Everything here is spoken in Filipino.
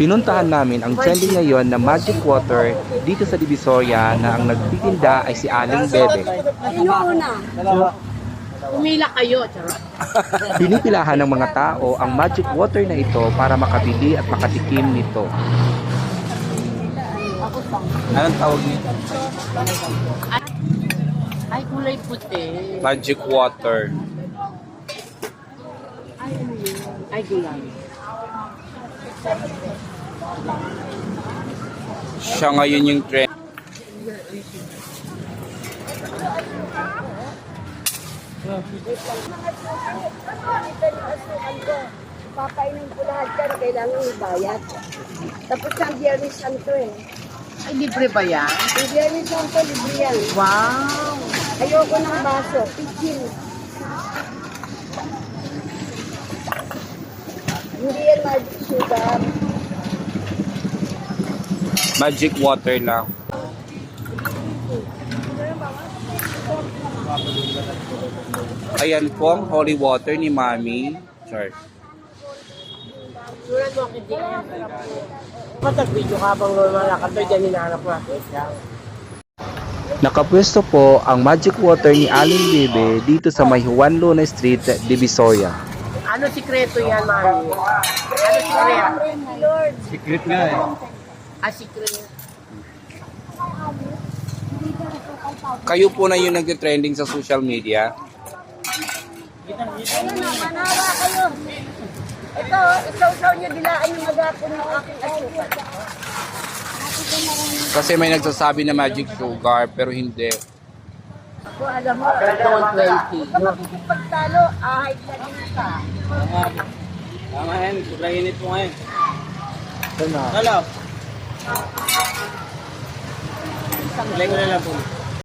Pinuntahan namin ang trending ngayon na Magic Water dito sa Divisoria na ang nagtitinda ay si Aling Bebe. Sino una? Umila kayo, charot. Pinipilahan ng mga tao ang Magic Water na ito para makabili at makatikim nito. Anong tawag nito? Ay, kulay puti. Magic Water. Ay, gulay. Siya ngayon yung trend. Papainin ko lahat yan, kailangan ibayad. Tapos ang Biyernes Santo eh. Ay, libre ba yan? Ang Biyernes Santo, libre yan. Wow! Ayoko ng baso, pitchin. Hindi yan magic sugar. Magic Water lang. Ayan po ang holy water ni Mami. Sorry. Surat mo hindi. Matag-video ka bang lumalakad to, dyan hinahanap natin siya. Nakapwesto po ang Magic Water ni Aling Bebe dito sa may Juan Luna Street, Divisoria. Ano sikreto yan, mami? Ano sikreto? Lord, Secret nga eh. Ah, sikreto. Kayo po na yung nag-trending sa social media. ayun na, manawa kayo. Ito, isaw-saw niyo dilaan yung agapon ng aking asukal. Kasi may nagsasabi na magic sugar pero hindi. Ako, alam mo, Don't 20. pagtalo, ahit na din ka. Tama yan, sobrang init po ngayon. Ito na. Hello. Ilay ko na lang po.